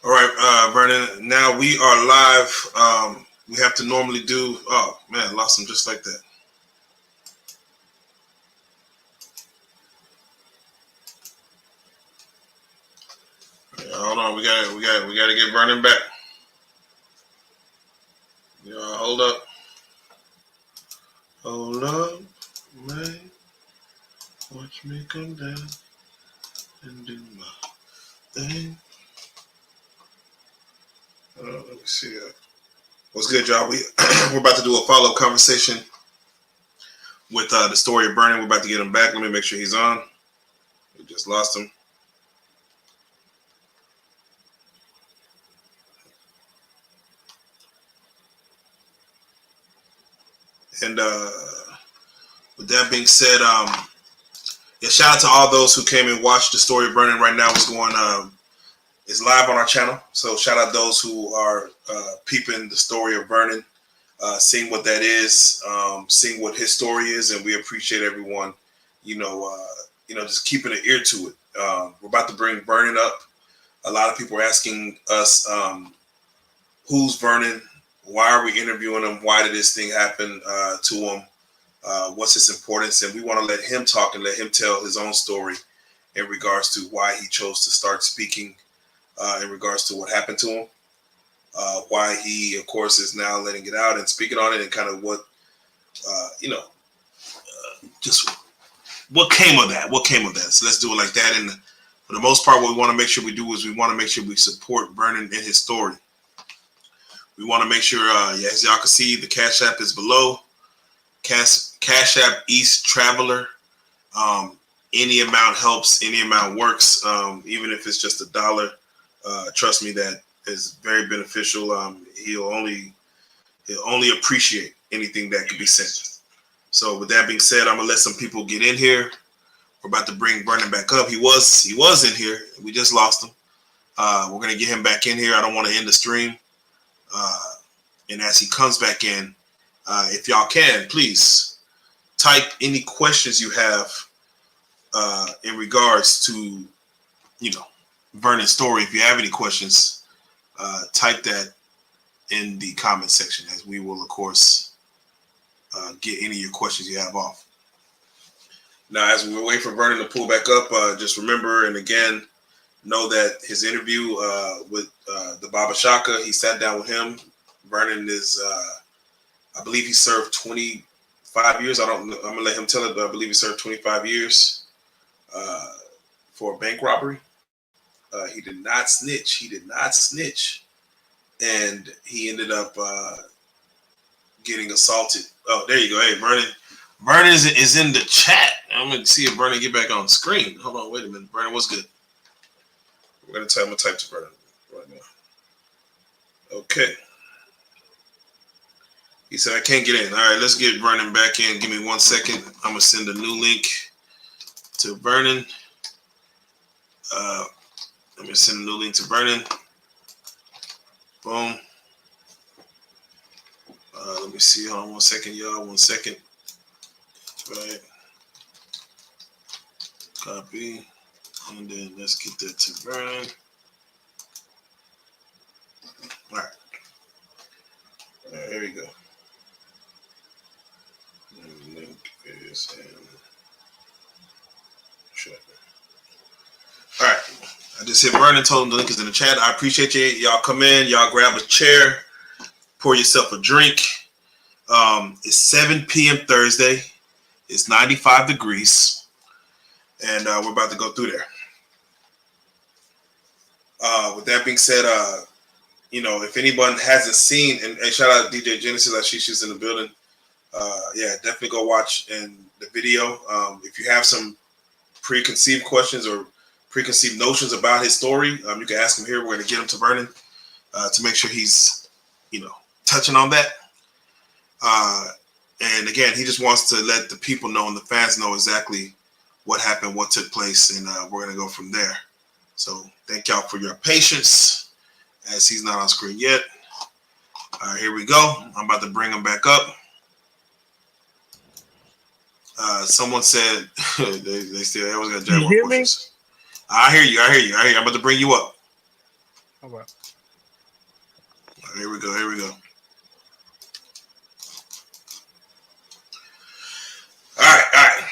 All right, Vernon. Now we are live. We have to normally do. Oh man, lost him just like that. Yeah, hold on, we got to get Vernon back. Hold up, man. Watch me come down and do my thing. Let me see. What's good, y'all? We're about to do a follow-up conversation with the story of Vernon. We're about to get him back. Let me make sure he's on. We just lost him. And with that being said, yeah, shout out to all those who came and watched the story of Vernon. Right now, is live on our channel. So shout out those who are peeping the story of Vernon, seeing what that is, seeing what his story is, and we appreciate everyone, just keeping an ear to it. We're about to bring Vernon up. A lot of people are asking us, who's Vernon? Why are we interviewing him? Why did this thing happen to him? What's his importance? And we want to let him talk and let him tell his own story in regards to why he chose to start speaking in regards to what happened to him, why he, of course, is now letting it out and speaking on it, and kind of what, just what came of that. What came of that? So let's do it like that. And for the most part, what we want to make sure we do is we want to make sure we support Vernon in his story. We want to make sure, as y'all can see, the Cash App is below. Cash App East Traveler. Any amount helps. Any amount works. Even if it's just $1. Trust me, that is very beneficial. He'll only appreciate anything that could be sent. So with that being said, I'm gonna let some people get in here. We're about to bring Vernon back up. He was in here. We just lost him. We're gonna get him back in here. I don't want to end the stream. And as he comes back in, if y'all can, please type any questions you have in regards to, Vernon's story. If you have any questions, type that in the comment section, as we will, of course, get any of your questions you have off. Now, as we wait for Vernon to pull back up, just remember, and again, know that his interview with the Baba Shaka, he sat down with him. Vernon is, I believe he served 25 years. I'm going to let him tell it, but I believe he served 25 years for a bank robbery. He did not snitch. And he ended up getting assaulted. Oh, there you go. Hey, Vernon. Vernon is in the chat. I'm going to see if Vernon get back on screen. Hold on, wait a minute. Vernon, what's good? I'm going to type to Vernon right now. Okay. He said, I can't get in. All right, let's get Vernon back in. Give me 1 second. I'm going to send a new link to Vernon. I'm going to send a new link to Vernon. Boom. Let me see. Hold on 1 second, y'all. 1 second. Right. Copy. And then let's get that to Vernon. All right. Here we go. And the link is in chat. All right. I just hit Vernon, told him the link is in the chat. I appreciate you. Y'all come in. Y'all grab a chair. Pour yourself a drink. It's 7 p.m. Thursday. It's 95 degrees. And we're about to go through there. With that being said, if anyone hasn't seen, and shout out DJ Genesis, I see she's in the building. Definitely go watch the video. If you have some preconceived questions or preconceived notions about his story, you can ask him here. We're going to get him to Vernon to make sure he's, touching on that. And again, he just wants to let the people know and the fans know exactly what happened, what took place, and we're going to go from there. So thank y'all for your patience, as he's not on screen yet. All right, here we go. I'm about to bring him back up. Someone said they still always got Jaguar questions. I hear you. I'm about to bring you up. Oh, well. Here we go. Here we go. All right.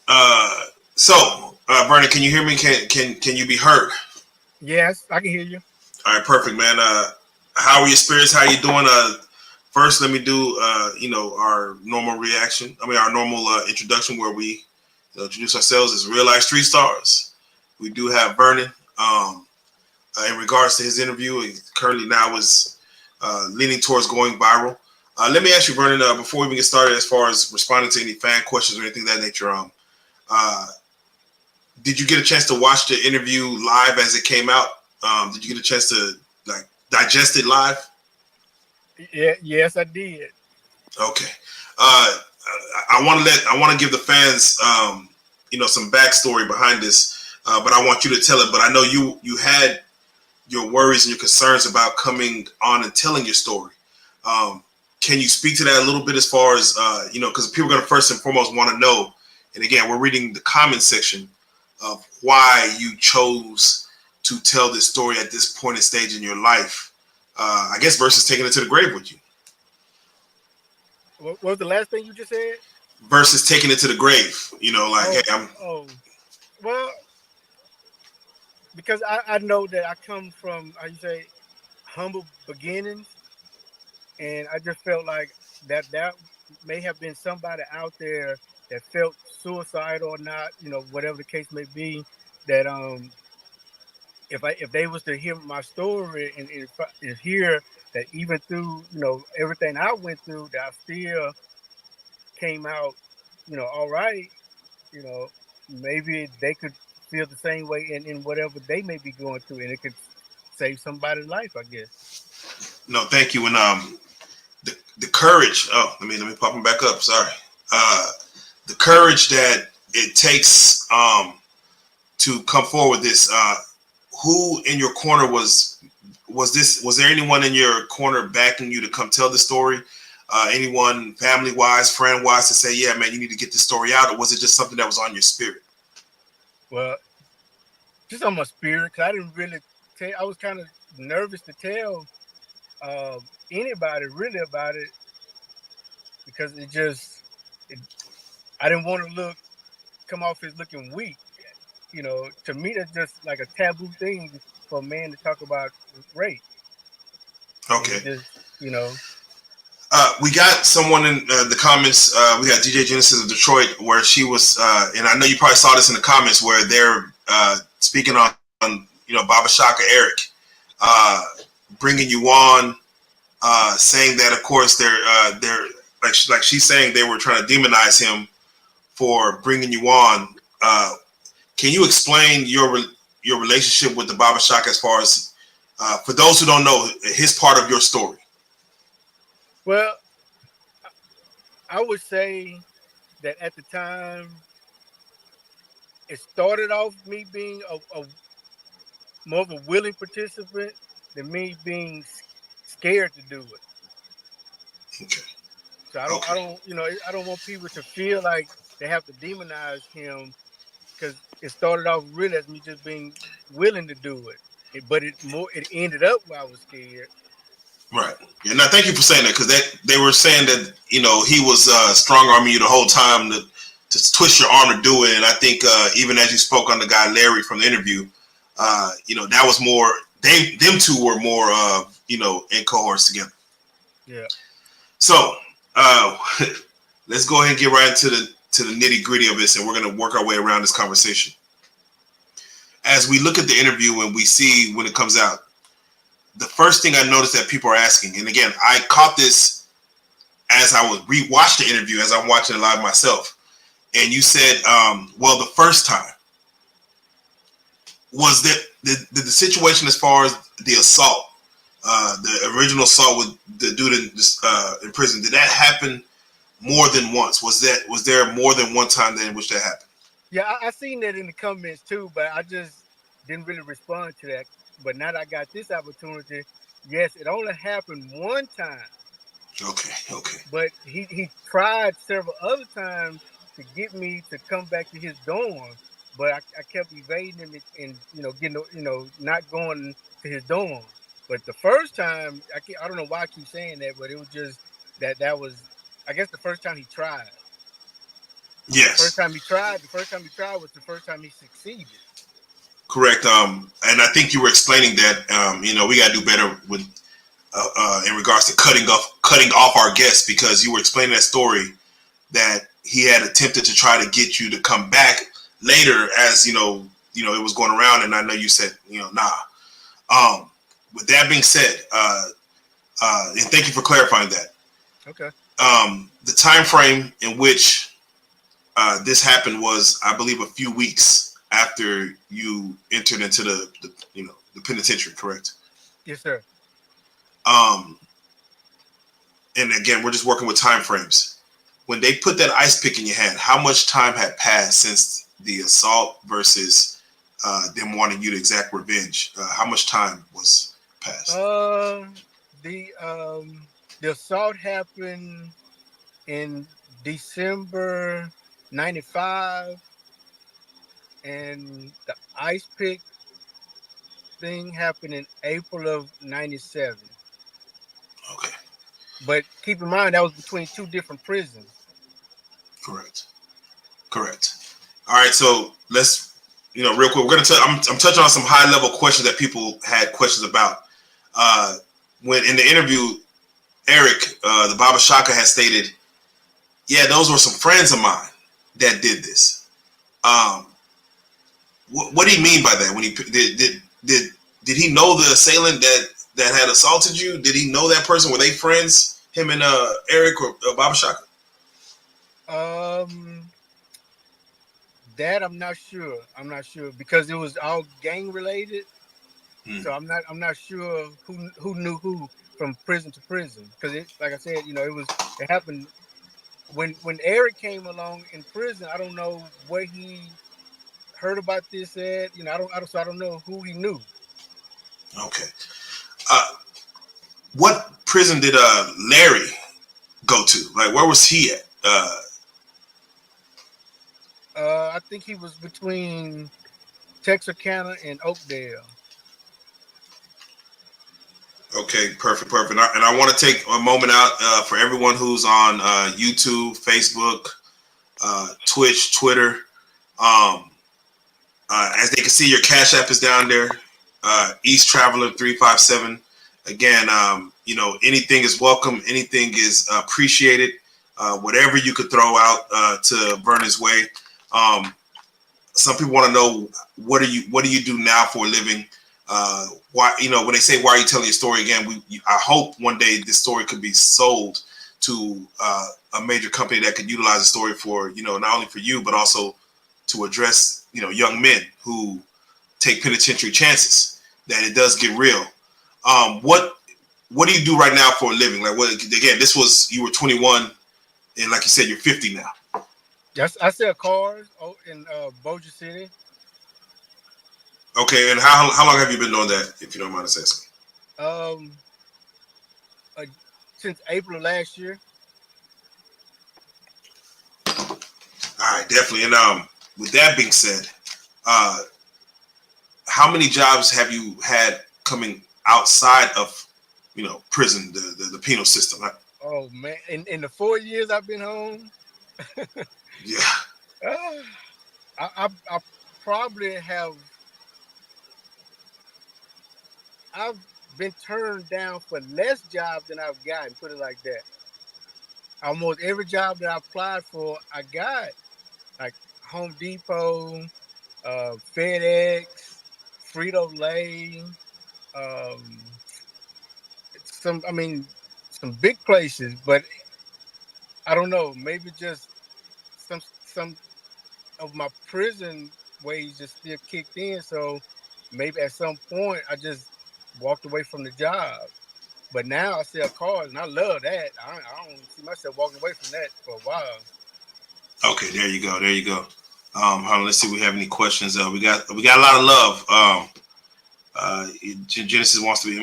All right. Vernon, can you hear me? Can you be heard? Yes, I can hear you. All right, perfect, man. How are your spirits? How you doing? First, let me do our normal reaction. I mean, our normal introduction where we introduce ourselves as real life street stars. We do have Vernon. In regards to his interview, he currently now is leaning towards going viral. Let me ask you, Vernon, before we even get started, as far as responding to any fan questions or anything of that nature, uh, did you get a chance to watch the interview live as it came out? Did you get a chance to like digest it live? Yeah, yes, I did. Okay. I want to give the fans some backstory behind this, but I want you to tell it. But I know you had your worries and your concerns about coming on and telling your story. Um, can you speak to that a little bit as far as because people are going to first and foremost want to know. And again, we're reading the comment section of why you chose to tell this story at this point and stage in your life. I guess versus taking it to the grave with you. What was the last thing you just said? Versus taking it to the grave. Like, hey, Oh, oh. Well, because I know that I come from, how you say, humble beginnings, and I just felt like that may have been somebody out there that felt suicidal or not, whatever the case may be. That if they was to hear my story and hear that even through everything I went through, that I still came out, all right, you know, maybe they could feel the same way in whatever they may be going through, and it could save somebody's life, I guess. no, thank you. And the courage. Oh, let me pop them back up. Sorry. Uh, the courage that it takes to come forward with this. Who in your corner was there anyone in your corner backing you to come tell the story? Anyone family wise, friend wise, to say, yeah, man, you need to get this story out, or was it just something that was on your spirit? Well, just on my spirit, because I didn't really tell. I was kind of nervous to tell uh, anybody really about it because it, I didn't want to come off as looking weak. To me, that's just like a taboo thing for a man to talk about rape, and Okay. it just We got someone in the comments. We got DJ Genesis of Detroit, where she was, and I know you probably saw this in the comments, where they're speaking on Baba Shaka Eric, uh, bringing you on, saying that of course they're like she's saying they were trying to demonize him for bringing you on. Can you explain your relationship with the Baba Shaka as far as for those who don't know his part of your story? well, I would say that at the time it started off me being a more of a willing participant than me being scared to do it. Okay. So I Okay. don't, I don't want people to feel like they have to demonize him because it started off really as me just being willing to do it. But it ended up where I was scared. Right. Yeah. Now, thank you for saying that because they were saying that he was strong arming you the whole time to twist your arm to do it, and I think even as you spoke on the guy Larry from the interview, that was more them two were more in cohorts together. Yeah. So uh, let's go ahead and get right into the nitty gritty of this, and we're going to work our way around this conversation. As we look at the interview and we see when it comes out, the first thing I noticed that people are asking, and again, I caught this as I was rewatched the interview as I'm watching it live myself, and you said, well, the first time was that the situation as far as the assault, the original assault with the dude in prison, did that happen more than once? Was there more than one time in which that happened? Yeah, I seen that in the comments too, but I just didn't really respond to that. But now that I got this opportunity, yes, it only happened one time. Okay, okay, But he tried several other times to get me to come back to his dorm, but I kept evading him and getting not going to his dorm. But the first time, I don't know why I keep saying that, but it was just that was, I guess, the first time he tried. The first Yes, time he tried, the first time he tried was the first time he succeeded. correct. And I think you were explaining that we got to do better with in regards to cutting off our guests, because you were explaining that story that he had attempted to try to get you to come back later, as it was going around, and I know you said nah. With that being said, and thank you for clarifying that. Okay. The time frame in which this happened was, I believe, a few weeks after you entered into the penitentiary, correct? Yes, sir. Um, and again, we're just working with time frames. When they put that ice pick in your hand, how much time had passed since the assault versus them wanting you to exact revenge? How much time was passed? The um the assault happened in December '95, and the ice pick thing happened in April of '97. Okay, But keep in mind that was between two different prisons. correct, correct. All right, so let's, real quick, we're gonna. I'm touching on some high level questions that people had questions about. Uh, when in the interview, Eric, the Baba Shaka, had stated, "Yeah, those were some friends of mine that did this." Um, what did he mean by that? When he did he know the assailant that had assaulted you? Did he know that person? Were they friends? Him and Eric or Baba Shaka? Um, that I'm not sure. I'm not sure because it was all gang related. Hmm. So I'm not sure who knew who from prison to prison because it, like I said, it happened when Eric came along in prison. I don't know where he heard about this at. I don't know who he knew. Okay. Uh, what prison did Larry go to? Like, where was he at? I think he was between Texarkana and Oakdale. Okay, perfect, perfect. And I want to take a moment out for everyone who's on YouTube, Facebook, Twitch, Twitter. Um, as they can see, your Cash App is down there. East Traveler 357. Again, anything is welcome. Anything is appreciated. Whatever you could throw out to Vernon's way. Um, some people want to know, what do you do now for a living? Why, when they say, why are you telling your story again? I hope one day this story could be sold to a major company that could utilize the story for, not only for you, but also to address, young men who take penitentiary chances, that it does get real. What do you do right now for a living? Like, what, again, you were 21, and like you said, you're 50 now. Yes, I sell cars in Bossier City. Okay, and how long have you been doing that, if you don't mind us asking? Um, uh, since April of last year. All right, definitely. And with that being said, uh, how many jobs have you had coming outside of, prison, the penal system? Oh man, in the 4 years I've been home, Yeah. uh, I probably have. I've been turned down for less jobs than I've gotten. Put it like that. Almost every job that I applied for, I got, like Home Depot, FedEx, Frito Lay, um, some big places. But I don't know. Maybe just some of my prison ways just still kicked in. So maybe at some point I just walked away from the job. But now I sell cars and I love that. I don't see myself walking away from that for a while. Okay, there you go. There you go. Hold on, let's see if we have any questions. We got a lot of love. Genesis wants to be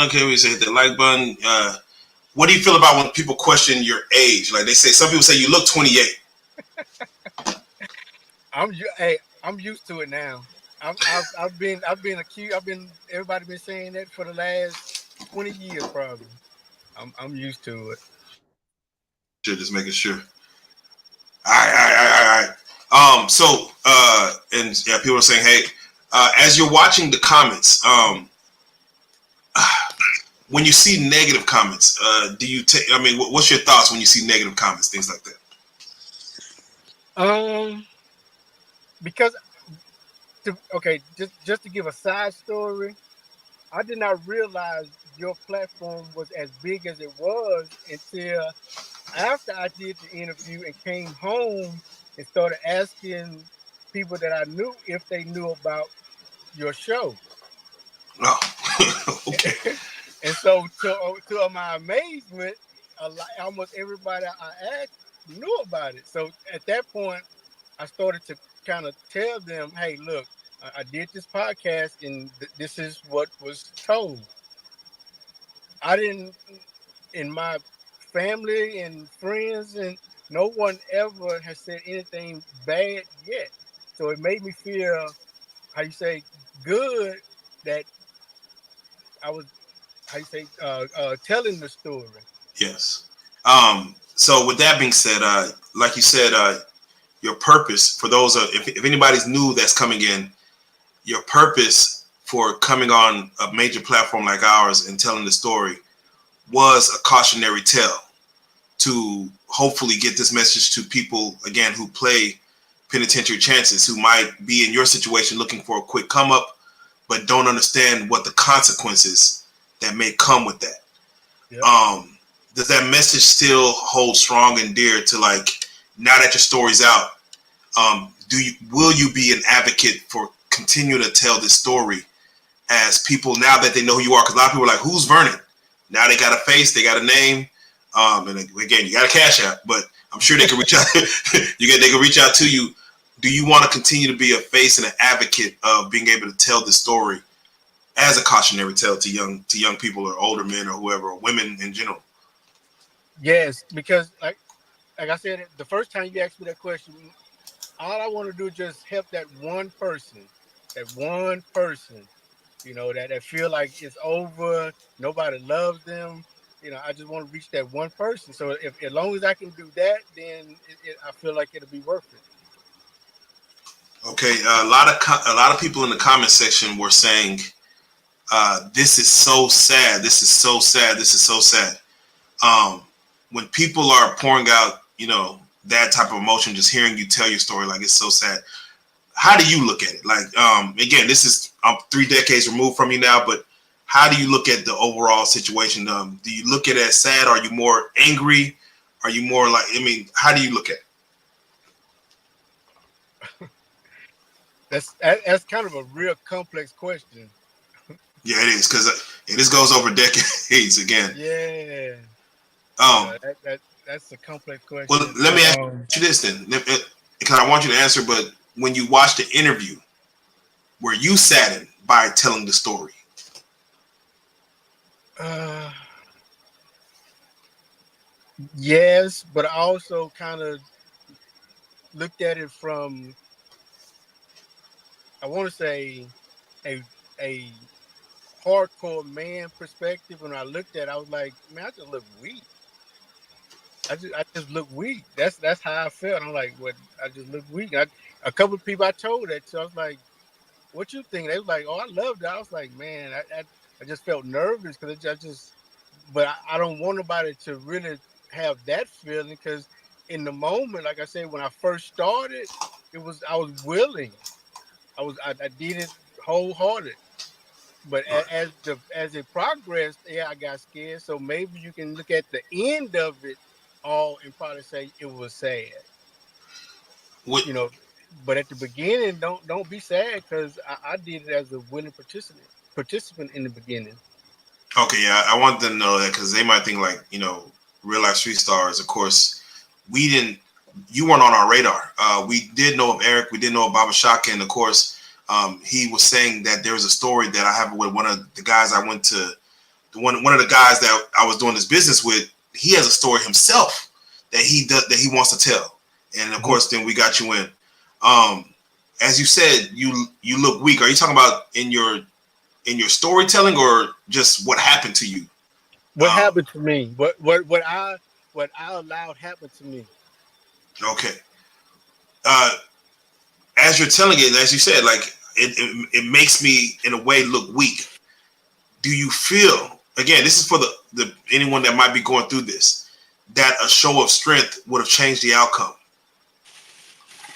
okay. We say hit that like button. What do you feel about when people question your age? Like, some people say you look 28. Hey, I'm used to it now. I've been accused. Everybody been saying that for the last 20 years probably. I'm used to it. Just making sure. All right. And yeah, people are saying, hey, as you're watching the comments, when you see negative comments, do you take? I mean, what's your thoughts when you see negative comments, things like that? Um, because okay, just to give a side story, I did not realize your platform was as big as it was until after I did the interview and came home and started asking people that I knew if they knew about your show. Oh, okay. And so, to my amazement, almost everybody I asked knew about it. So at that point, I started to kind of tell them, "Hey, look, I did this podcast, and this is what was told." I didn't, in my family and friends, and no one ever has said anything bad yet. So it made me feel, how you say, good that I was, how you say, telling the story. Yes. So with that being said, like you said, your purpose for those, if anybody's new that's coming in, your purpose for coming on a major platform like ours and telling the story was a cautionary tale to hopefully get this message to people again who play penitentiary chances, who might be in your situation looking for a quick come up, but don't understand what the consequences that may come with that. Yep. Does that message still hold strong and dear to, like, now that your story's out? Will you be an advocate for continuing to tell this story as people, now that they know who you are? Because a lot of people are like, who's Vernon? Now they got a face, they got a name, and again, you got a cash app, but I'm sure they can reach out. They can reach out to you. Do you want to continue to be a face and an advocate of being able to tell this story as a cautionary tale to young people or older men or whoever, or women in general? Yes, because like I said, the first time you asked me that question, all I want to do is just help that one person, that feel like it's over, nobody loves them. I just want to reach that one person. So if as long as I can do that, then I feel like it'll be worth it. Okay, a lot of people in the comment section were saying, "This is so sad. This is so sad. This is so sad." Um, when people are pouring out, that type of emotion, just hearing you tell your story, like, it's so sad. How do you look at it? Like, again, this is, I'm 3 decades removed from you now, but how do you look at the overall situation? Do you look at it as sad? Are you more angry? Are you more like, I mean, how do you look at it? That's kind of a real complex question. Yeah, it is, because this goes over decades again. Yeah, Um, that's a complex well, question. let me ask you this then, because I want you to answer. But when you watched the interview, were you saddened by telling the story? Uh, yes, but I also kind of looked at it from, I want to say, a a hardcore man perspective. When I looked at it, I was like, man, I just look weak. I just look weak. That's how I felt. I'm like, what? I just look weak. A couple of people I told that to, I was like, what you think? They was like, oh, I loved it. I was like, man, I just felt nervous because but I don't want nobody to really have that feeling, because in the moment, like I said, when I first started, I was willing. I did it wholehearted. But Right. as it progressed, yeah, I got scared. So maybe you can look at the end of it all and probably say it was sad, What, you know. But at the beginning, don't be sad, because I did it as a willing participant in the beginning. okay, yeah, I want them to know that, because they might think, like, real life street stars. Of course, we didn't. You weren't on our radar. We did know of Eric. We did know of Baba Shaka, and of course, he was saying that there was a story that I have with one of the guys I went to. One of the guys that I was doing this business with. He has a story himself that he wants to tell, and of Mhm. course, then we got you in. Um, as you said, you look weak. Are you talking about in your storytelling or just what happened to you? What happened to me? What I allowed happened to me. Okay. Uh, as you're telling it, as you said, like it makes me in a way look weak. Do you feel again? This is for the anyone that might be going through this, that a show of strength would have changed the outcome.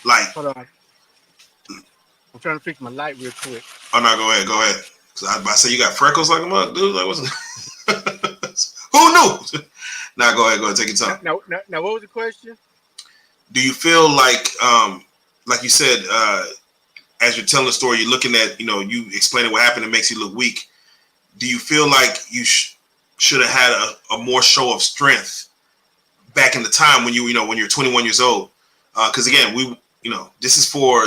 Like, Hold on, I'm trying to fix my light real quick. oh no, go ahead, go ahead. Cause I was about to say you got freckles like a mug, dude. Like, what's who knew? Now go ahead, take your time. Now, what was the question? Do you feel like you said, as you're telling the story, you're looking at, you explaining what happened, it makes you look weak. Do you feel like you should have had a more show of strength back in the time when when you're 21 years old? Because again, this is for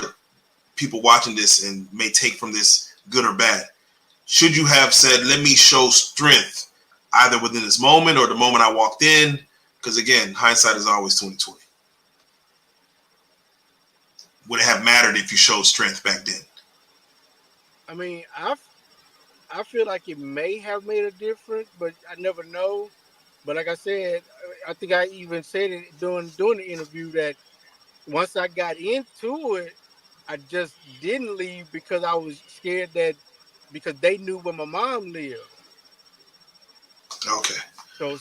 people watching this and may take from this good or bad. Should you have said, let me show strength either within this moment or the moment I walked in? Because again, hindsight is always 2020. Would it have mattered if you showed strength back then? I mean, I feel like it may have made a difference, but I never know. But like I said, I think I even said it during the interview that once I got into it, I just didn't leave because I was scared that because they knew where my mom lived. Okay. So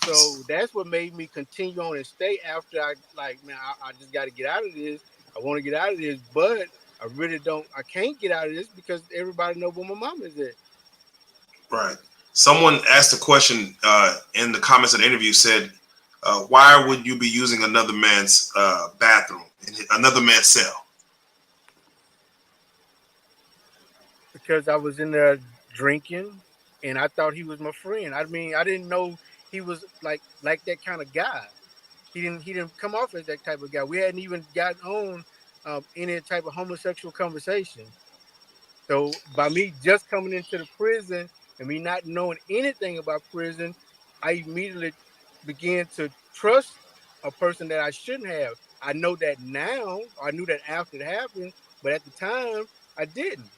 that's what made me continue on and stay after I like, man, I just got to get out of this. I want to get out of this, but I really don't. I can't get out of this because everybody know where my mom is at. Right. Someone asked a question in the comments of the interview, said, why would you be using another man's bathroom, another man's cell? Because I was in there drinking, and I thought he was my friend. I mean, I didn't know he was like that kind of guy. He didn't come off as that type of guy. We hadn't even gotten on any type of homosexual conversation. So by me just coming into the prison and me not knowing anything about prison, I immediately began to trust a person that I shouldn't have. I know that now. I knew that after it happened, but at the time I didn't.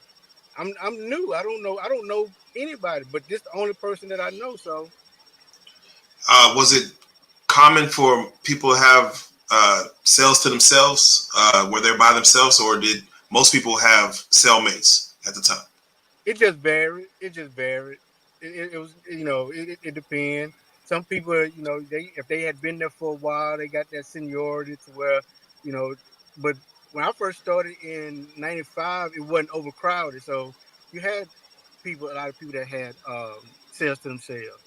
I'm new. I don't know anybody, but this the only person that I know. So Was it common for people to have cells to themselves? Were they by themselves, or did most people have cellmates at the time? it just varied. It just varied. It was it depends. Some people they if they had been there for a while they got that seniority to where you know. But when I first started in '95, it wasn't overcrowded, so you had a lot of people that had cells to themselves.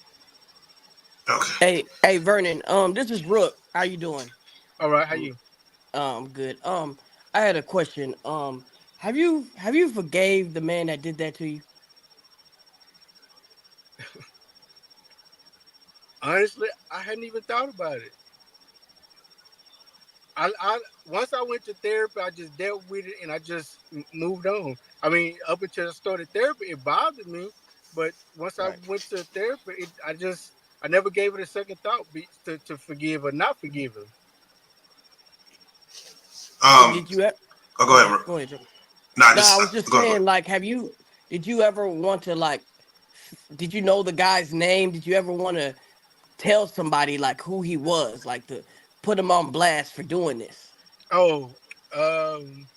Okay. Hey, Vernon. This is Rook. How you doing? All right, how Um, you? good. I had a question. Have you forgave the man that did that to you? Honestly, I hadn't even thought about it. I once I went to therapy, I just dealt with it and I just moved on. I mean, up until I started therapy, it bothered me, but once I Right. went to therapy, I never gave it a second thought to forgive or not forgive him. So Um. did you? Oh, go Okay, ahead. go ahead. Joe. Nah, No, I just was just go ahead. Go ahead. saying. Like, Did you ever want to like? Did you know the guy's name? Did you ever want to tell somebody like who he was, like to put him on blast for doing this? Oh, um,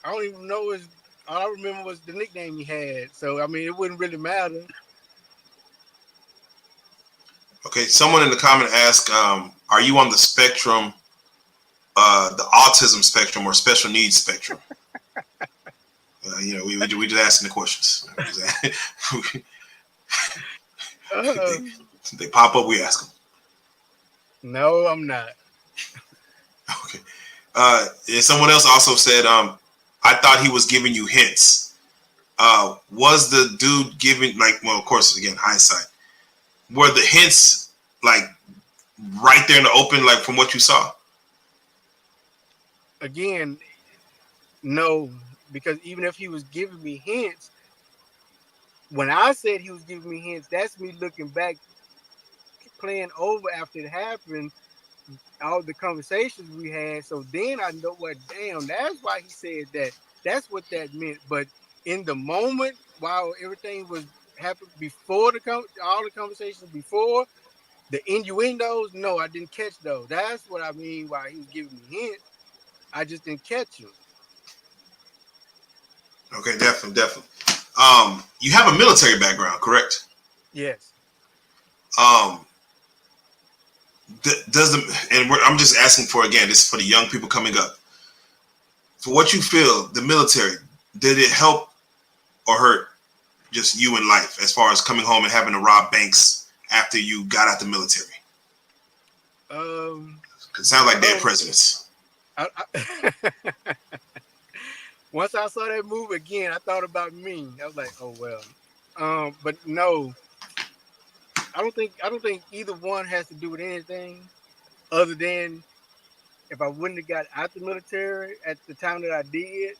I don't even know his. All I remember was the nickname he had. So I mean, it wouldn't really matter. Okay. Someone in the comment asked, "Are you on the spectrum, the autism spectrum or special needs spectrum?" We just asking the questions. Uh, They pop up, we ask them. no, I'm not. Okay. And someone else also said, I thought he was giving you hints. Was the dude giving, like, well, of course, again, hindsight. Were the hints like right there in the open, like from what you saw? Again, no, because even if he was giving me hints, when I said he was giving me hints, that's me looking back, playing over after it happened. all the conversations we had. So then I know what. Damn, that's why he said that. That's what that meant. But in the moment, while everything was happening before all the conversations before the innuendos, no, I didn't catch those. That's what I mean. While he was giving me hints, I just didn't catch them. Okay, definitely. You have a military background, correct? Yes. Um, does I'm just asking for, again, this is for the young people coming up. For what you feel, the military, did it help or hurt just you in life as far as coming home and having to rob banks after you got out the military? It sounds like dead presidents. Once I saw that movie again, I thought about me. I was like, oh well. But no, I don't think either one has to do with anything other than if I wouldn't have got out the military at the time that I did,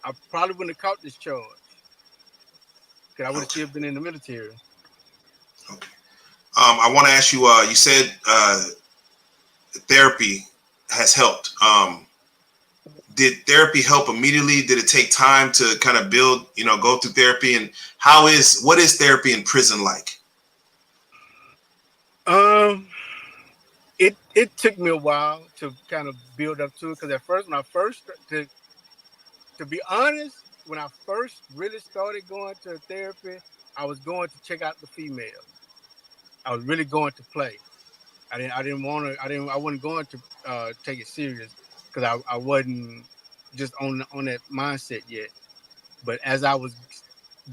I probably wouldn't have caught this charge because I would have Okay. still been in the military. Okay. I want to ask you. You said therapy has helped. Did therapy help immediately? Did it take time to kind of build, go through therapy? And what is therapy in prison like? Um, it took me a while to kind of build up to it because at first, to be honest, when I first really started going to therapy, I was going to check out the females. I was really going to play. I wasn't going to take it serious because I wasn't just on that mindset yet. But as I was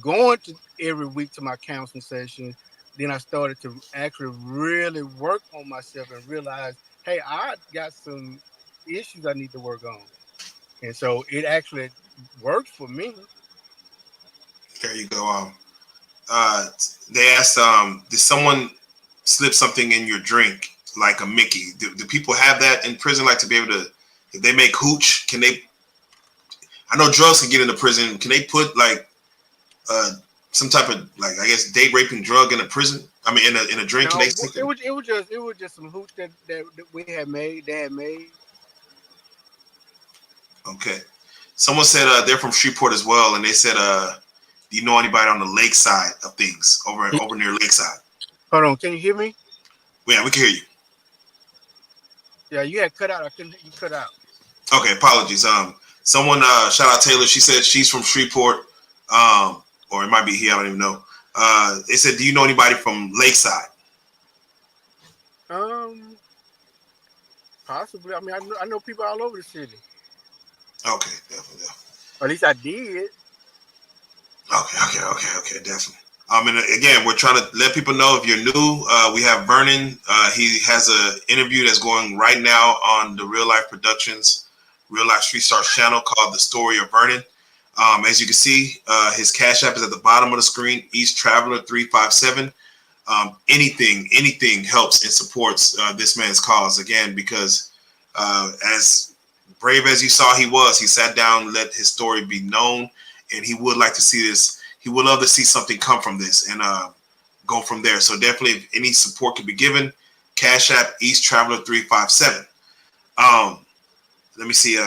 going to every week to my counseling session, then I started to actually really work on myself and realize, hey, I got some issues I need to work on. And so it actually worked for me. There you go. Uh, they asked, did someone slip something in your drink, like a Mickey? Do people have that in prison, like to be able to, if they make hooch, can they? I know drugs can get into prison. Can they put like some type of, like, I guess, date raping drug in a prison? I mean, in a drink? Can they No, stick it it? was it was just it was just some hooch that we had made. They had made. Okay. Someone said they're from Shreveport as well, and they said, do you know anybody on the lakeside of things, over near Lakeside? Hold on, can you hear me? Yeah, we can hear you. Yeah, you had cut out. I couldn't. You cut out. Okay, apologies. Someone shout out Taylor. She said she's from Shreveport, or it might be here. I don't even know. They said, do you know anybody from Lakeside? Um, Possibly. I mean, I know people all over the city. Okay, definitely. Or at least I did. Okay, definitely. And again, we're trying to let people know, if you're new, we have Vernon. He has an interview that's going right now on the Real Life Productions, Real Life Street Stars channel, called The Story of Vernon. As you can see, his Cash App is at the bottom of the screen, East Traveler 357. Anything helps and supports this man's cause, again, because as brave as you saw he sat down, let his story be known, and he would like to see this. He would love to see something come from this and go from there. So definitely, if any support could be given, Cash App East Traveler 357. Let me see.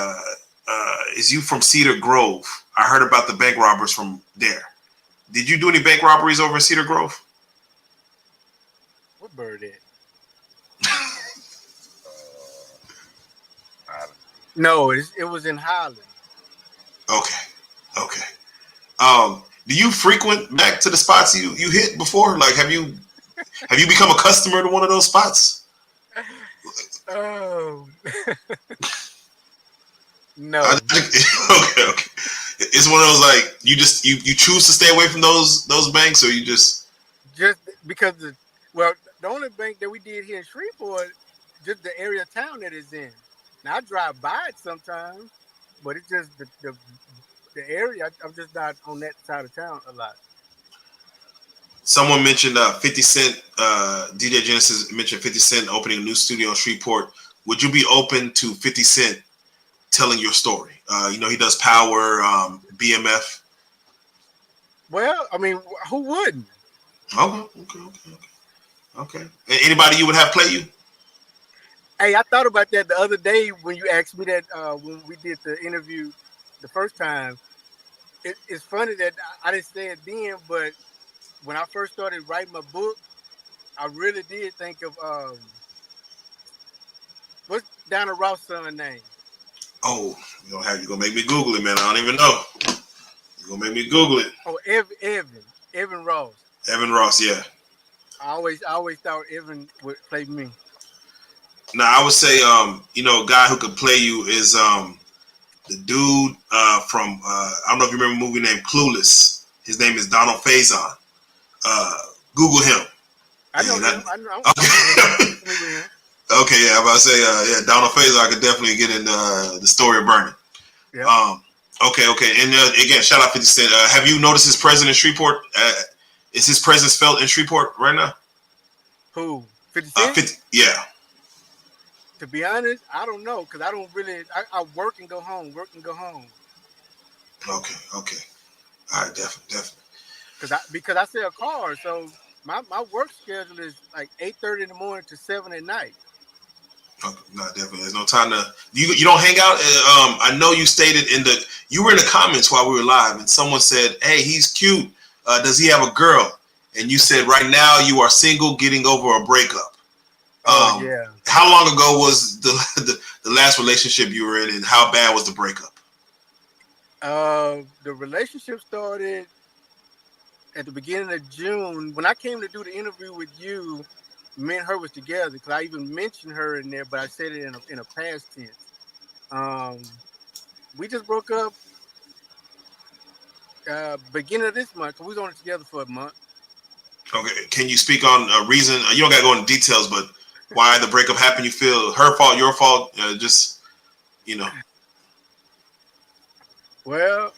Is you from Cedar Grove? I heard about the bank robbers from there. Did you do any bank robberies over in Cedar Grove? What bird at? No, it was in Highland. Okay. Do you frequent back to the spots you hit before? Like, have you become a customer to one of those spots? Oh no. Okay. It's one of those, like, you choose to stay away from those banks, or you just because the only bank that we did here in Shreveport, just the area of town that it's in. Now I drive by it sometimes, but it's just the area. I'm just not on that side of town a lot. Someone mentioned 50 Cent. DJ Genesis mentioned 50 Cent opening a new studio in Shreveport. Would you be open to 50 Cent telling your story? He does Power, BMF. Well, I mean, who wouldn't? Okay. Anybody you would have play you? Hey, I thought about that the other day when you asked me that when we did the interview the first time. It's funny that I didn't say it then, but when I first started writing my book, I really did think of what's Donna Ross' son name? Oh, you gonna make me Google it, man. I don't even know. You gonna make me Google it. Oh, Evan Ross. Evan Ross, yeah. I always thought Evan would play me. Now I would say, a guy who could play you is the dude from I don't know if you remember a movie named Clueless. His name is Donald Faison. Google him. I know And him. I know. okay. I'm familiar with him. Okay, yeah, I'm about to say, Donald Faison. I could definitely get in the story of Vernon. Yeah. Okay, and again, shout out 50 Cent. Have you noticed his presence in Shreveport? Is his presence felt in Shreveport right now? Who? 50 Cent? 50, yeah. To be honest, I don't know because I don't really. I work and go home. Work and go home. Okay. All right, definitely. Because I sell cars, so my work schedule is like 8:30 in the morning to 7 at night. Okay, no, definitely. There's no time to. You don't hang out. I know you were in the comments while we were live, and someone said, "Hey, he's cute. Does he have a girl?" And you said, "Right now, you are single, getting over a breakup." Oh yeah. How long ago was the last relationship you were in, and how bad was the breakup? The relationship started at the beginning of June. When I came to do the interview with you, me and her was together because I even mentioned her in there, but I said it in a past tense. Um, we just broke up beginning of this month. So we was only together for a month. Okay, can you speak on a reason? You don't got to go into details, but why the breakup happened? You feel her fault, your fault? Just you know. Well,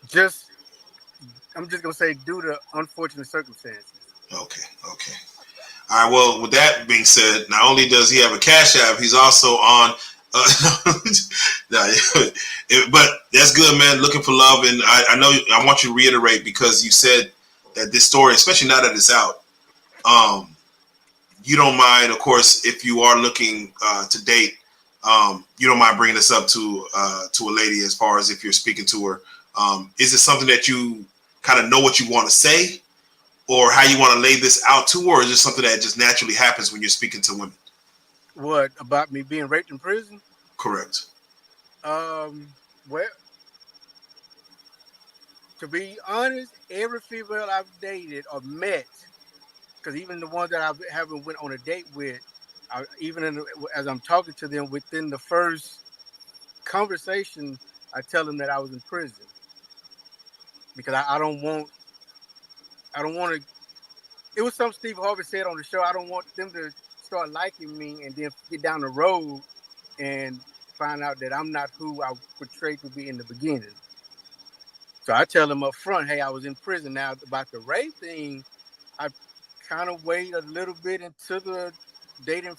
just I'm just gonna say due to unfortunate circumstances. Okay. All right. Well, with that being said, not only does he have a Cash App, he's also on. But that's good, man. Looking for love, and I know I want you to reiterate because you said that this story, especially now that it's out, you don't mind, of course, if you are looking to date, you don't mind bringing this up to a lady as far as if you're speaking to her. Is it something that you kind of know what you want to say, or how you want to lay this out to, or is it something that just naturally happens when you're speaking to women? What about me being raped in prison? Correct. Well, to be honest, every female I've dated or met, because even the ones that I haven't went on a date with, as I'm talking to them within the first conversation, I tell them that I was in prison because I don't want to. It was something Steve Harvey said on the show. I don't want them to start liking me and then get down the road and find out that I'm not who I portrayed to be in the beginning. So I tell them up front, hey, I was in prison. Now about the rape thing, I kind of wait a little bit into the dating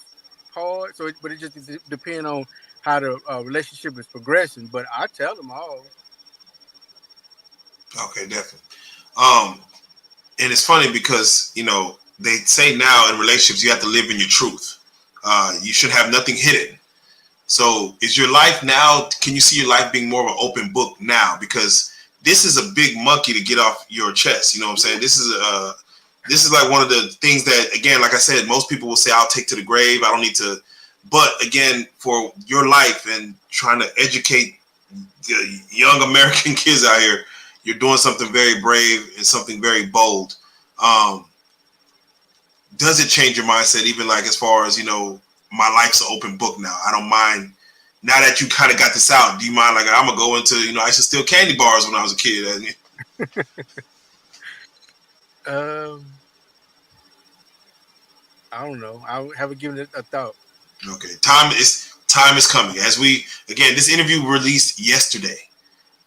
part. But it just depends on how the relationship is progressing. But I tell them all. Okay, definitely. Um, and it's funny because they say now in relationships you have to live in your truth. You should have nothing hidden. So is your life now? Can you see your life being more of an open book now? Because this is a big monkey to get off your chest. You know what I'm saying? This is like one of the things that, again, like I said, most people will say, "I'll take to the grave. I don't need to." But again, for your life and trying to educate the young American kids out here, you're doing something very brave and something very bold. Um, does it change your mindset, even like as far as my life's an open book now? I don't mind. Now that you kind of got this out, do you mind? Like, I'm gonna go into, I used to steal candy bars when I was a kid. Um, I don't know. I haven't given it a thought. Okay, time is coming. As we again, this interview released yesterday,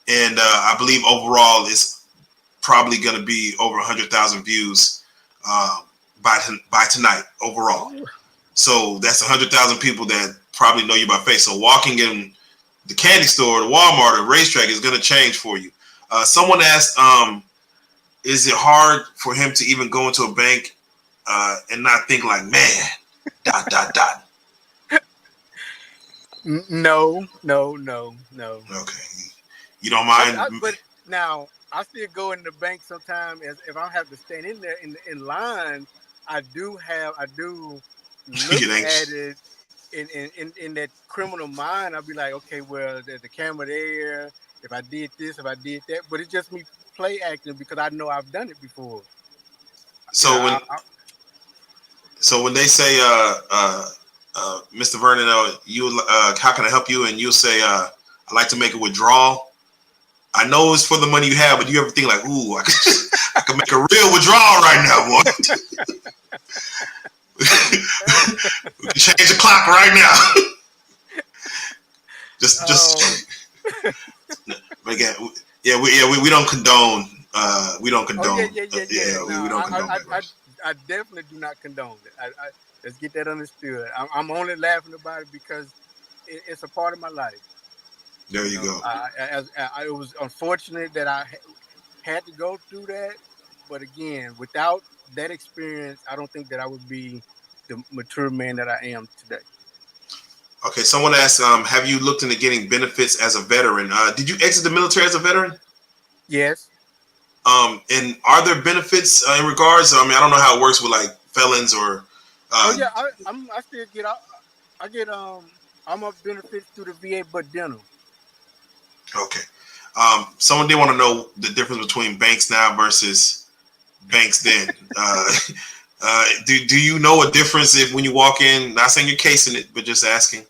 and I believe overall it's probably going to be over 100,000 views by tonight overall. So that's 100,000 people that probably know you by face. So walking in the candy store, the Walmart, or racetrack is going to change for you. Someone asked, is it hard for him to even go into a bank and not think like, man, ... No. Okay, you don't mind? But now I still go in the bank sometimes as if I have to stand in there in line. I do You look get at anxious. it in that criminal mind. I'll be like, okay, well, there's the camera there. If I did this, if I did that, but it's just me play acting because I know I've done it before. You know, So when they say, Mr. Vernon, you how can I help you? And you'll say, I'd like to make a withdrawal. I know it's for the money you have, but do you ever think like, ooh, I could make a real withdrawal right now, boy? We can change the clock right now. just again, we don't condone. We don't Oh yeah, condone. yeah, yeah, yeah. We No, don't condone that, bro. I definitely do not condone it. Let's get that understood. I'm only laughing about it because it's a part of my life. There You you know, go. it was unfortunate that I had to go through that, but again, without that experience, I don't think that I would be the mature man that I am today. Okay, someone asked, have you looked into getting benefits as a veteran? Did you exit the military as a veteran? Yes. And are there benefits in regards? I mean, I don't know how it works with like felons or. Oh Uh, yeah, I still get I get I'm a benefits through the VA, but dental. okay. Someone did want to know the difference between banks now versus banks then. Do you know a difference if when you walk in? Not saying you're casing it, but just asking.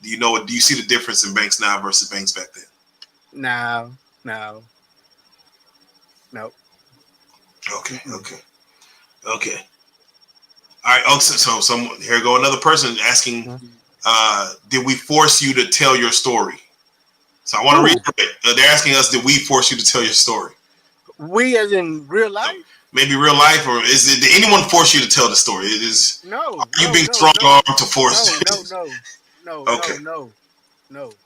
Do you see the difference in banks now versus banks back then? No, no, no. Okay, Mm-mm. okay. All right. Oh, so someone here go another person asking, did we force you to tell your story? So I want to Who? reiterate. They're asking us, did we force you to tell your story? We as in real So life? maybe real life, or did anyone force you to tell the story? It is. Are No, you no, being no, strong no, armed to force no, no, it? no, no, Okay. no, no, no,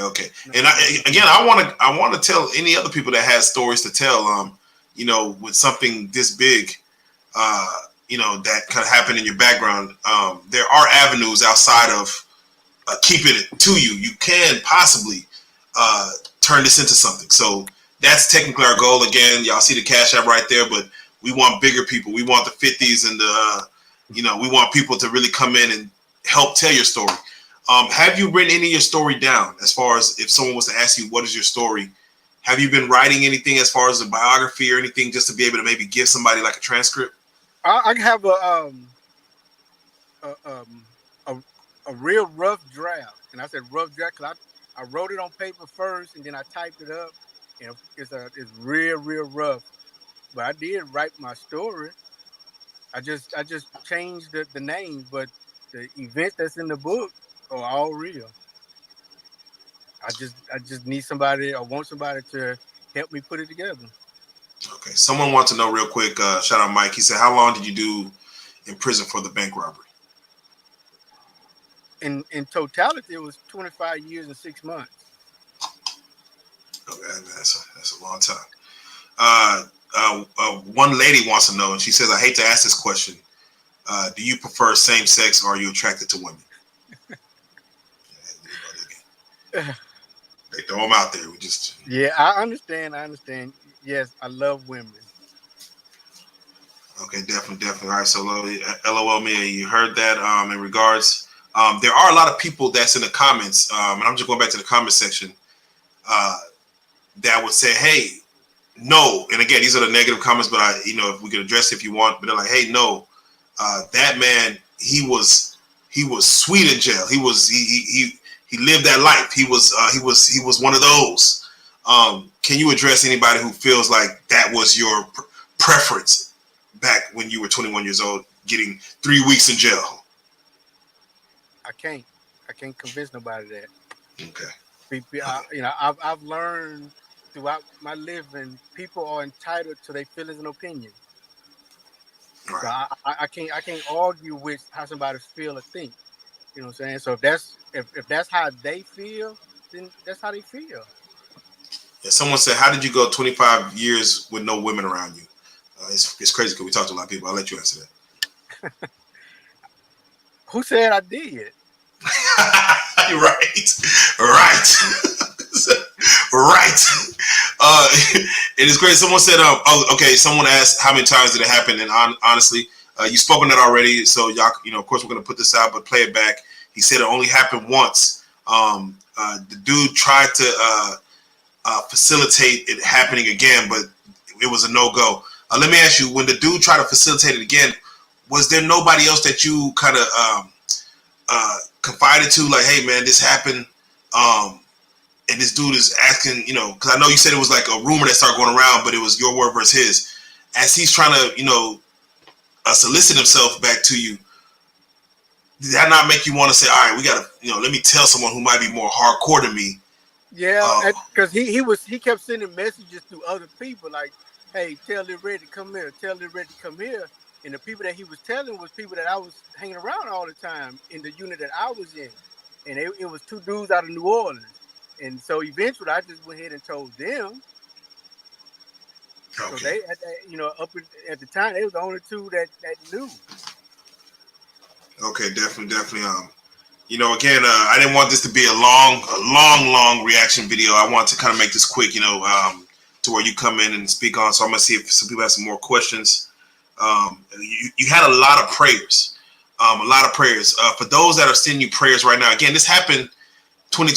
Okay. no, And no, again, I want to tell any other people that has stories to tell. With something this big, uh, that could happen in your background. There are avenues outside of keeping it to you. You can possibly turn this into something. So that's technically our goal. Again, y'all see the cash app right there, but we want bigger people. We want the 50s and we want people to really come in and help tell your story. Have you written any of your story down? As far as if someone was to ask you, what is your story? Have you been writing anything as far as a biography or anything just to be able to maybe give somebody like a transcript? I have a um a, a real rough draft, and I said rough draft because I wrote it on paper first, and then I typed it up, and it's real rough. But I did write my story. I just changed the name, but the events that's in the book are all real. I just need somebody or want somebody to help me put it together. Okay. Someone wants to know real quick. Shout out Mike. He said, "How long did you do in prison for the bank robbery?" In totality, it was 25 years and 6 months. Okay, that's a long time. Uh, One lady wants to know, and she says, "I hate to ask this question. Do you prefer same sex, or are you attracted to women?" They throw them out there. We just Yeah, I understand. I understand. Yes, I love women. okay, definitely. All right, so LOL, me, you heard that. In regards, there are a lot of people that's in the comments, and I'm just going back to the comment section. Uh, that would say, "Hey, no," and again, these are the negative comments, but if we could address it if you want, but they're like, "Hey, no, that man, he was sweet in jail. He lived that life. He was one of those." Can you address anybody who feels like that was your preference back when you were 21 years old, getting 3 weeks in jail? I can't. I can't convince nobody that. Okay. I've learned throughout my living, people are entitled to their feelings and opinions. All So right. I can't argue with how somebody feel or think. You know what I'm saying? So if that's how they feel, then that's how they feel. Yeah, someone said, "How did you go 25 years with no women around you?" It's crazy because we talked to a lot of people. I'll let you answer that. Who said I did? Right, right, right. It is great. Someone said, "Oh, okay." Someone asked, "How many times did it happen?" And honestly, you spoke on that already. So y'all, of course, we're gonna put this out, but play it back. He said it only happened once. The dude tried to facilitate it happening again, but it was a no go. Let me ask you: when the dude tried to facilitate it again, was there nobody else that you kind of confided to, like, hey man, this happened, and this dude is asking, because I know you said it was like a rumor that started going around, but it was your word versus his. As he's trying to, solicit himself back to you, did that not make you want to say, all right, we gotta, let me tell someone who might be more hardcore than me? Yeah, because he kept sending messages to other people like, hey, tell Lil Red to come here, tell Lil Red to come here. And the people that he was telling was people that I was hanging around all the time in the unit that I was in. And it was two dudes out of New Orleans. And so eventually I just went ahead and told them. Okay. So they, at the time, they were the only two that knew. Okay, definitely. Again, I didn't want this to be a long reaction video. I want to kind of make this quick, to where you come in and speak on. So I'm gonna see if some people have some more questions. You had a lot of prayers, for those that are sending you prayers right now. Again, this happened 20.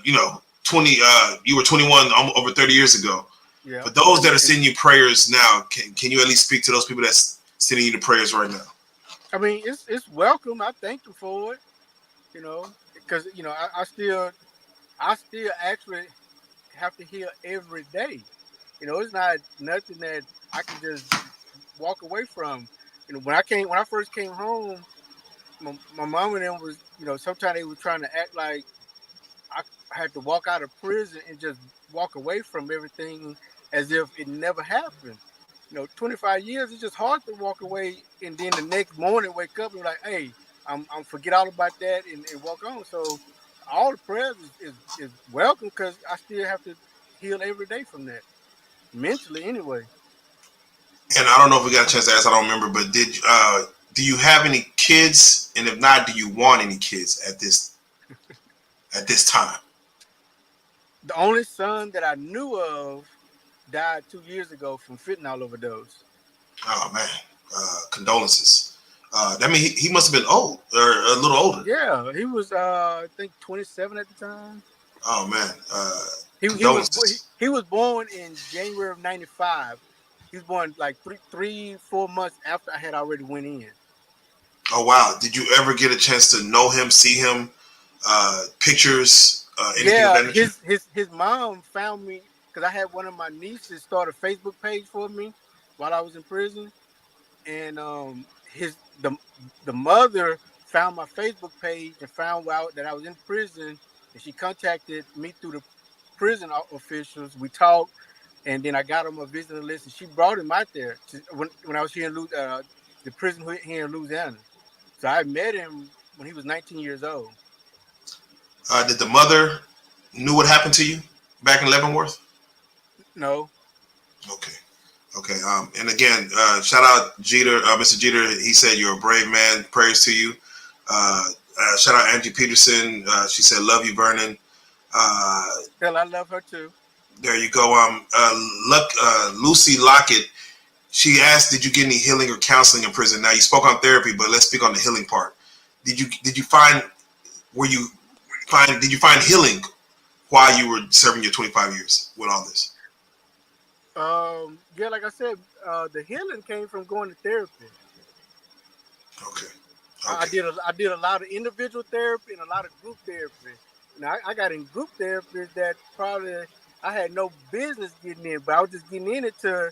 You were 21 over 30 years ago. Yeah. For those that are sending you prayers now, can you at least speak to those people that's sending you the prayers right now? I mean, it's welcome. I thank them for it. Because I still actually have to heal every day. It's not nothing that I can just walk away from. When I first came home, my mom and them was, sometimes they were trying to act like I had to walk out of prison and just walk away from everything as if it never happened. 25 years, it's just hard to walk away and then the next morning wake up and be like, hey, I'm forget all about that and walk on. So all the prayers is welcome because I still have to heal every day from that. Mentally anyway. And I don't know if we got a chance to ask. I don't remember, but do you have any kids? And if not, do you want any kids at this time? The only son that I knew of died 2 years ago from fentanyl overdose. Oh man, condolences. That mean he must have been old or a little older. Yeah, he was I think 27 at the time. Oh man, He condolences. was born in January of '95. He was born like 4 months after I had already went in. Oh wow, did you ever get a chance to know him, see him, pictures, anything of Yeah, that nature? his mom found me because I had one of my nieces start a Facebook page for me while I was in prison, and the mother found my Facebook page and found out that I was in prison, and she contacted me through the prison officials. We talked, and then I got on my visitor list, and she brought him out there when I was here in the prison here in Louisiana. So I met him when he was 19 years old. Did the mother knew what happened to you back in Leavenworth? No. Okay. Okay. And again, shout out Jeter, Mr. Jeter. He said you're a brave man. Prayers to you. Shout out Angie Peterson. She said, "Love you, Vernon." Hell, I love her too. There you go. Lucy Lockett. She asked, "Did you get any healing or counseling in prison?" Now you spoke on therapy, but let's speak on the healing part. Did you find were you find did you find healing while you were serving your 25 years with all this? Yeah, like I said, the healing came from going to therapy. Okay. I Okay. did a lot of individual therapy and a lot of group therapy. Now I got in group therapy that probably I had no business getting in, but I was just getting in it to,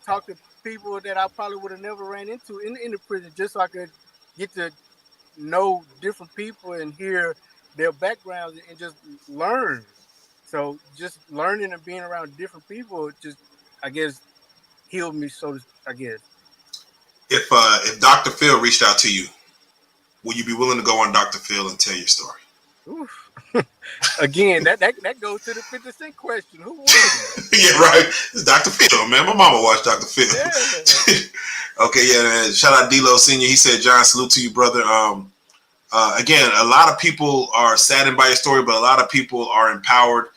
talk to people that I probably would have never ran into in the prison, just so I could get to know different people and hear their backgrounds and just learn. So just learning and being around different people just, I guess, healed me. So I guess. If Dr. Phil reached out to you, would you be willing to go on Dr. Phil and tell your story? Oof. Again, that goes to the 50 Cent question. Who won? Yeah, right. It's Dr. Phil, man. My mama watched Dr. Phil. Yeah. Okay, yeah, man. Shout out D-Lo Senior. He said, John, salute to you, brother. Again, a lot of people are saddened by your story, but a lot of people are empowered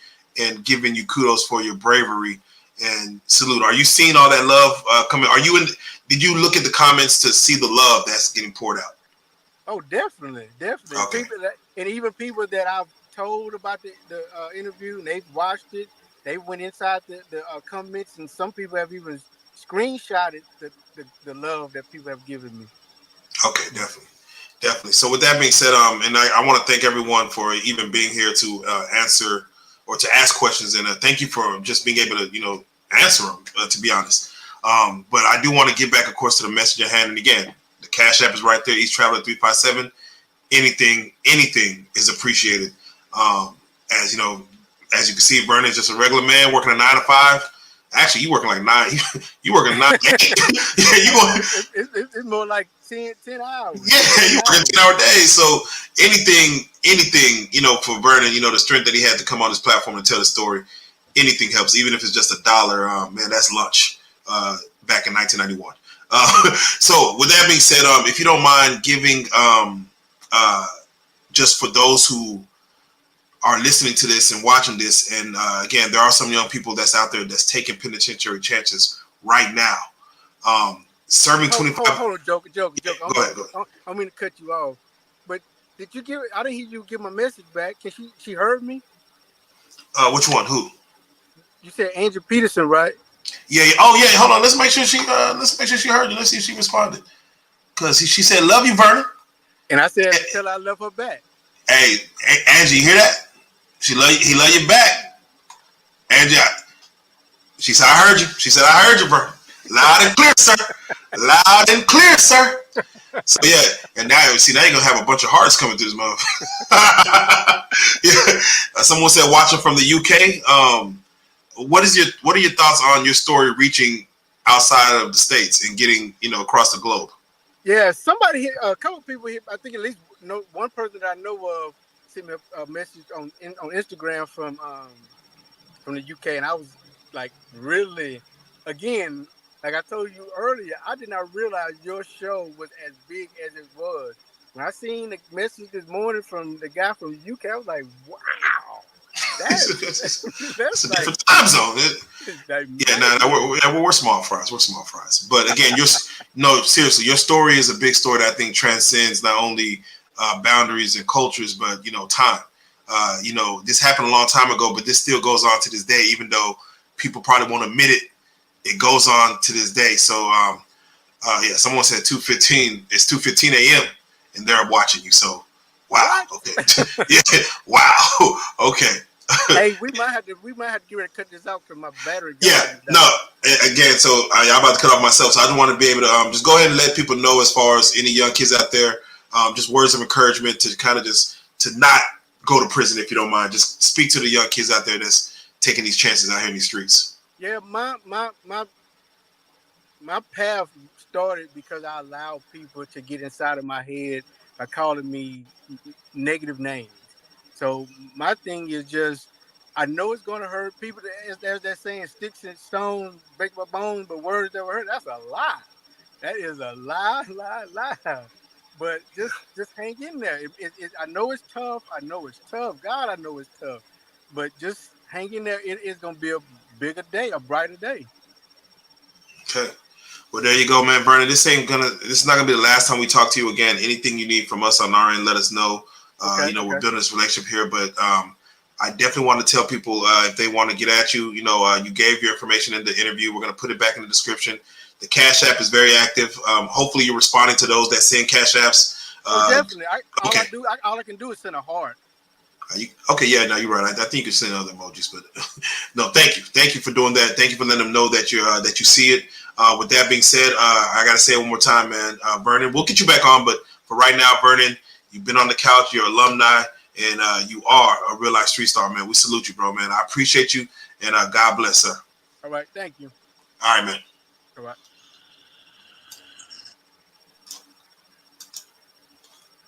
and giving you kudos for your bravery and salute. Are you seeing all that love coming? Are you in? Did you look at the comments to see the love that's getting poured out? Oh, definitely. Okay. People that, and even people that I've told about the interview, and they've watched it. They went inside the comments, and some people have even screenshotted the love that people have given me. Okay, definitely. Definitely. So with that being said, and I want to thank everyone for even being here to answer or to ask questions, and thank you for just being able to, answer them. To be honest, but I do want to get back, of course, to the message at hand. And again, the Cash App is right there. East Traveler 357. Anything is appreciated. As you know, as you can see, Vernon is just a regular man working a 9 to 5. Actually, you working like 9. You working 9. Yeah, you going. It's more like 10 hours. Yeah, you working 10-hour days. So anything, for Vernon, the strength that he had to come on this platform and tell the story, anything helps. Even if it's just $1, man, that's lunch. Back in 1991. So with that being said, if you don't mind giving, just for those who are listening to this and watching this, and again, there are some young people that's out there that's taking penitentiary chances right now. Serving 25. Hold on, Joker. Go ahead. I'm going to cut you off. But did you give? I didn't hear you give my message back. Can she heard me? Which one? Who? You said Angel Peterson, right? Yeah. Oh yeah. Hold on. Let's make sure she heard you. Let's see if she responded. Cause she said, "Love you, Vernon." And I said, "Tell her I love her back." Hey, Angie, you hear that? He love you back. Angie, she said, "I heard you." She said, "I heard you, bro. Loud and clear, sir. Loud and clear, sir." So yeah, and now you're gonna have a bunch of hearts coming through this motherfucker. Yeah. Someone said watching from the UK. What are your thoughts on your story reaching outside of the States and getting across the globe? Yeah, somebody hit a couple people hit. I think at least one person that I know of sent me a message on Instagram from the UK, and I was like, really, again, like I told you earlier, I did not realize your show was as big as it was. When I seen the message this morning from the guy from the UK, I was like, wow. That's a like, different time zone. We're small fries. We're small fries. But again, seriously, your story is a big story that I think transcends not only boundaries and cultures, but time. This happened a long time ago, but this still goes on to this day, even though people probably won't admit it. It goes on to this day. So, someone said 2:15. It's 2:15 a.m. and they're watching you. So, wow. Okay. Yeah. Wow. Okay. Hey, we might have to get ready to cut this out because my battery. Again, so I'm about to cut off myself, so I just want to be able to just go ahead and let people know, as far as any young kids out there, just words of encouragement to kind of to not go to prison, if you don't mind. Just speak to the young kids out there that's taking these chances out here in these streets. Yeah, my path started because I allowed people to get inside of my head by calling me negative names. So my thing is just, I know it's going to hurt people. There's that saying, sticks and stones break my bones, but words never hurt. That's a lie. That is a lie. But just hang in there. I know it's tough. God, I know it's tough. But just hang in there. It is going to be a bigger day, a brighter day. Okay. Well, there you go, man. Vernon, this is not gonna be the last time we talk to you again. Anything you need from us on our end, let us know. Okay. We're building this relationship here, but I definitely want to tell people if they want to get at you, you gave your information in the interview. We're gonna put it back in the description. The Cash App is very active. Hopefully, you're responding to those that send Cash Apps. Definitely. All I can do is send a heart. Okay, yeah, no, you're right. I think you can send other emojis, but no, thank you for doing that. Thank you for letting them know that you see it. With that being said, I gotta say it one more time, man. Vernon, we'll get you back on, but for right now, Vernon, you've been on the couch, you're alumni, and you are a real life street star, man. We salute you, bro, man. I appreciate you, and God bless, sir. All right, thank you. All right, man. All right.